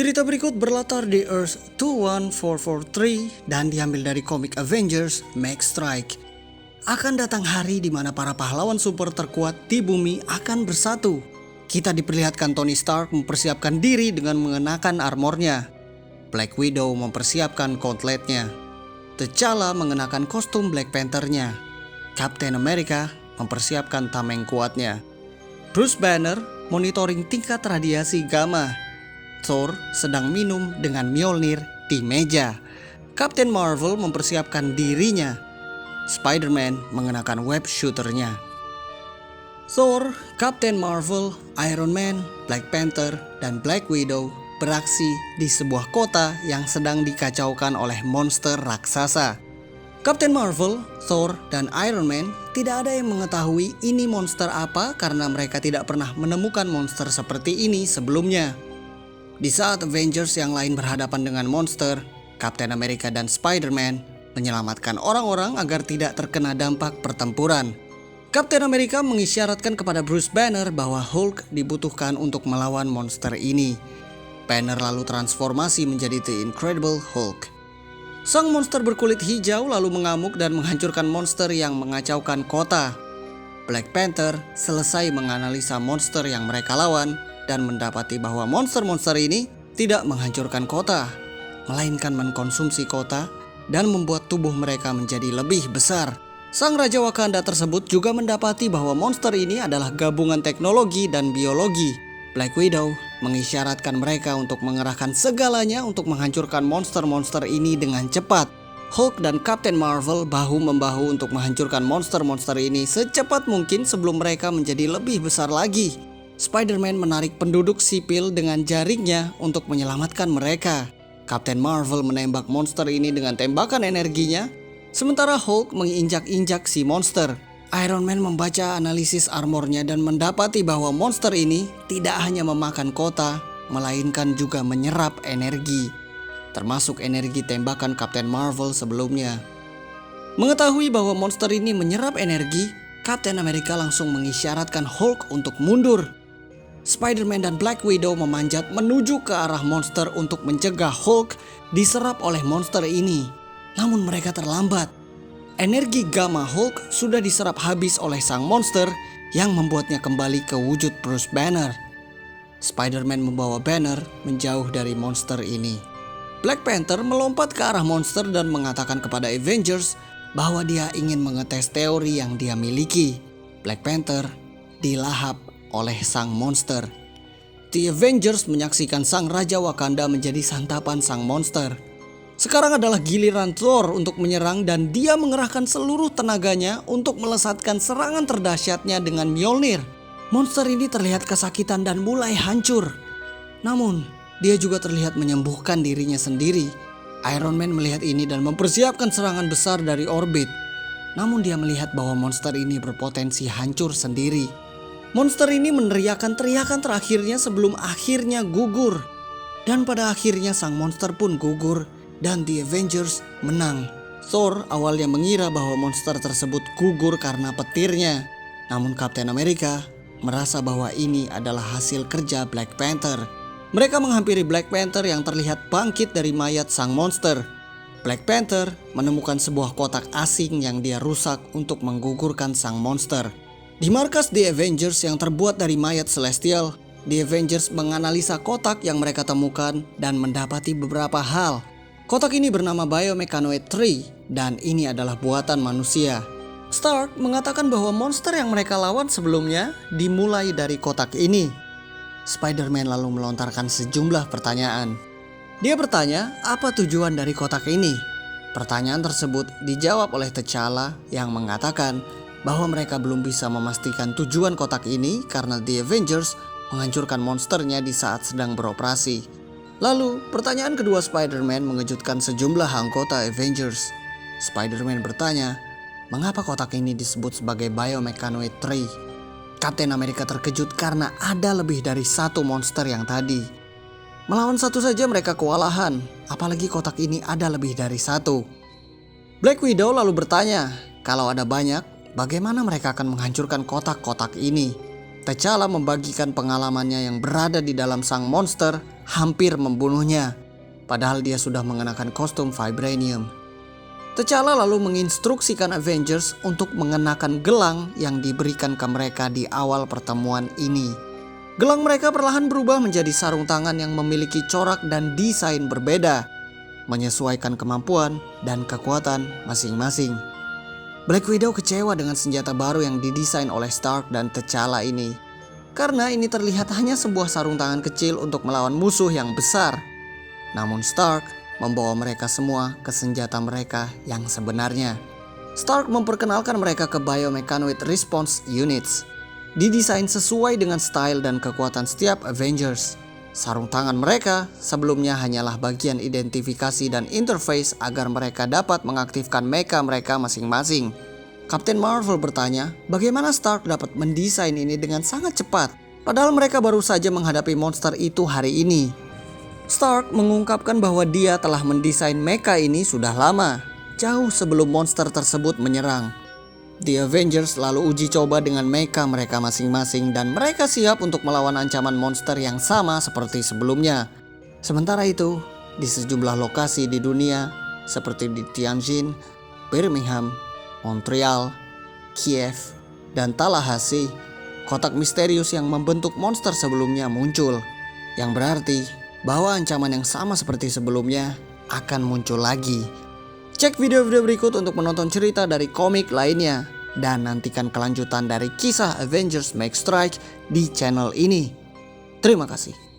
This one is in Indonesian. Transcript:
Cerita berikut berlatar di Earth 21443 dan diambil dari komik Avengers Max Strike. Akan datang hari di mana para pahlawan super terkuat di bumi akan bersatu. Kita diperlihatkan Tony Stark mempersiapkan diri dengan mengenakan armornya. Black Widow mempersiapkan gauntletnya. T'Challa mengenakan kostum Black Panther-nya. Captain America mempersiapkan tameng kuatnya. Bruce Banner monitoring tingkat radiasi gamma. Thor sedang minum dengan Mjolnir di meja. Captain Marvel mempersiapkan dirinya. Spider-Man mengenakan web shooternya. Thor, Captain Marvel, Iron Man, Black Panther, dan Black Widow beraksi di sebuah kota yang sedang dikacaukan oleh monster raksasa. Captain Marvel, Thor, dan Iron Man tidak ada yang mengetahui ini monster apa karena mereka tidak pernah menemukan monster seperti ini sebelumnya. Di saat Avengers yang lain berhadapan dengan monster, Captain America dan Spider-Man menyelamatkan orang-orang agar tidak terkena dampak pertempuran. Captain America mengisyaratkan kepada Bruce Banner bahwa Hulk dibutuhkan untuk melawan monster ini. Banner lalu transformasi menjadi The Incredible Hulk. Sang monster berkulit hijau lalu mengamuk dan menghancurkan monster yang mengacaukan kota. Black Panther selesai menganalisa monster yang mereka lawan dan mendapati bahwa monster-monster ini tidak menghancurkan kota, melainkan mengkonsumsi kota dan membuat tubuh mereka menjadi lebih besar. Sang Raja Wakanda tersebut juga mendapati bahwa monster ini adalah gabungan teknologi dan biologi. Black Widow mengisyaratkan mereka untuk mengerahkan segalanya untuk menghancurkan monster-monster ini dengan cepat. Hulk dan Captain Marvel bahu-membahu untuk menghancurkan monster-monster ini secepat mungkin sebelum mereka menjadi lebih besar lagi. Spider-Man menarik penduduk sipil dengan jaringnya untuk menyelamatkan mereka. Captain Marvel menembak monster ini dengan tembakan energinya, sementara Hulk menginjak-injak si monster. Iron Man membaca analisis armornya dan mendapati bahwa monster ini tidak hanya memakan kota, melainkan juga menyerap energi, termasuk energi tembakan Captain Marvel sebelumnya. Mengetahui bahwa monster ini menyerap energi, Captain America langsung mengisyaratkan Hulk untuk mundur. Spider-Man dan Black Widow memanjat menuju ke arah monster untuk mencegah Hulk diserap oleh monster ini. Namun mereka terlambat. Energi gamma Hulk sudah diserap habis oleh sang monster yang membuatnya kembali ke wujud Bruce Banner. Spider-Man membawa Banner menjauh dari monster ini. Black Panther melompat ke arah monster dan mengatakan kepada Avengers bahwa dia ingin mengetes teori yang dia miliki. Black Panther dilahap oleh sang monster. The Avengers menyaksikan sang Raja Wakanda menjadi santapan sang monster. Sekarang adalah giliran Thor untuk menyerang dan dia mengerahkan seluruh tenaganya untuk melesatkan serangan terdahsyatnya dengan Mjolnir. Monster ini terlihat kesakitan dan mulai hancur. Namun, dia juga terlihat menyembuhkan dirinya sendiri. Iron Man melihat ini dan mempersiapkan serangan besar dari orbit. Namun dia melihat bahwa monster ini berpotensi hancur sendiri. Monster ini meneriakkan teriakan terakhirnya sebelum akhirnya gugur. Dan pada akhirnya sang monster pun gugur dan The Avengers menang. Thor awalnya mengira bahwa monster tersebut gugur karena petirnya. Namun Captain America merasa bahwa ini adalah hasil kerja Black Panther. Mereka menghampiri Black Panther yang terlihat bangkit dari mayat sang monster. Black Panther menemukan sebuah kotak asing yang dia rusak untuk menggugurkan sang monster. Di markas The Avengers yang terbuat dari mayat celestial, The Avengers menganalisa kotak yang mereka temukan dan mendapati beberapa hal. Kotak ini bernama Biomechanoid 3 dan ini adalah buatan manusia. Stark mengatakan bahwa monster yang mereka lawan sebelumnya dimulai dari kotak ini. Spider-Man lalu melontarkan sejumlah pertanyaan. Dia bertanya apa tujuan dari kotak ini. Pertanyaan tersebut dijawab oleh T'Challa yang mengatakan bahwa mereka belum bisa memastikan tujuan kotak ini karena The Avengers menghancurkan monsternya di saat sedang beroperasi. Lalu, pertanyaan kedua Spider-Man mengejutkan sejumlah anggota Avengers. Spider-Man bertanya, mengapa kotak ini disebut sebagai Biomechanoid 3? Captain America terkejut karena ada lebih dari satu monster yang tadi. Melawan satu saja mereka kewalahan, apalagi kotak ini ada lebih dari satu. Black Widow lalu bertanya, kalau ada banyak, bagaimana mereka akan menghancurkan kotak-kotak ini? T'Challa membagikan pengalamannya yang berada di dalam sang monster hampir membunuhnya, padahal dia sudah mengenakan kostum Vibranium. T'Challa lalu menginstruksikan Avengers untuk mengenakan gelang yang diberikan ke mereka di awal pertemuan ini. Gelang mereka perlahan berubah menjadi sarung tangan yang memiliki corak dan desain berbeda, menyesuaikan kemampuan dan kekuatan masing-masing. Black Widow kecewa dengan senjata baru yang didesain oleh Stark dan T'Challa ini, karena ini terlihat hanya sebuah sarung tangan kecil untuk melawan musuh yang besar. Namun Stark membawa mereka semua ke senjata mereka yang sebenarnya. Stark memperkenalkan mereka ke Biomechanoid Response Units, didesain sesuai dengan style dan kekuatan setiap Avengers. Sarung tangan mereka sebelumnya hanyalah bagian identifikasi dan interface agar mereka dapat mengaktifkan mecha mereka masing-masing. Captain Marvel bertanya, bagaimana Stark dapat mendesain ini dengan sangat cepat, padahal mereka baru saja menghadapi monster itu hari ini. Stark mengungkapkan bahwa dia telah mendesain mecha ini sudah lama, jauh sebelum monster tersebut menyerang. The Avengers lalu uji coba dengan mecha mereka masing-masing dan mereka siap untuk melawan ancaman monster yang sama seperti sebelumnya. Sementara itu, di sejumlah lokasi di dunia seperti di Tianjin, Birmingham, Montreal, Kiev, dan Tallahassee, kotak misterius yang membentuk monster sebelumnya muncul, yang berarti bahwa ancaman yang sama seperti sebelumnya akan muncul lagi. Cek video-video berikut untuk menonton cerita dari komik lainnya dan nantikan kelanjutan dari kisah Avengers Make Strike di channel ini. Terima kasih.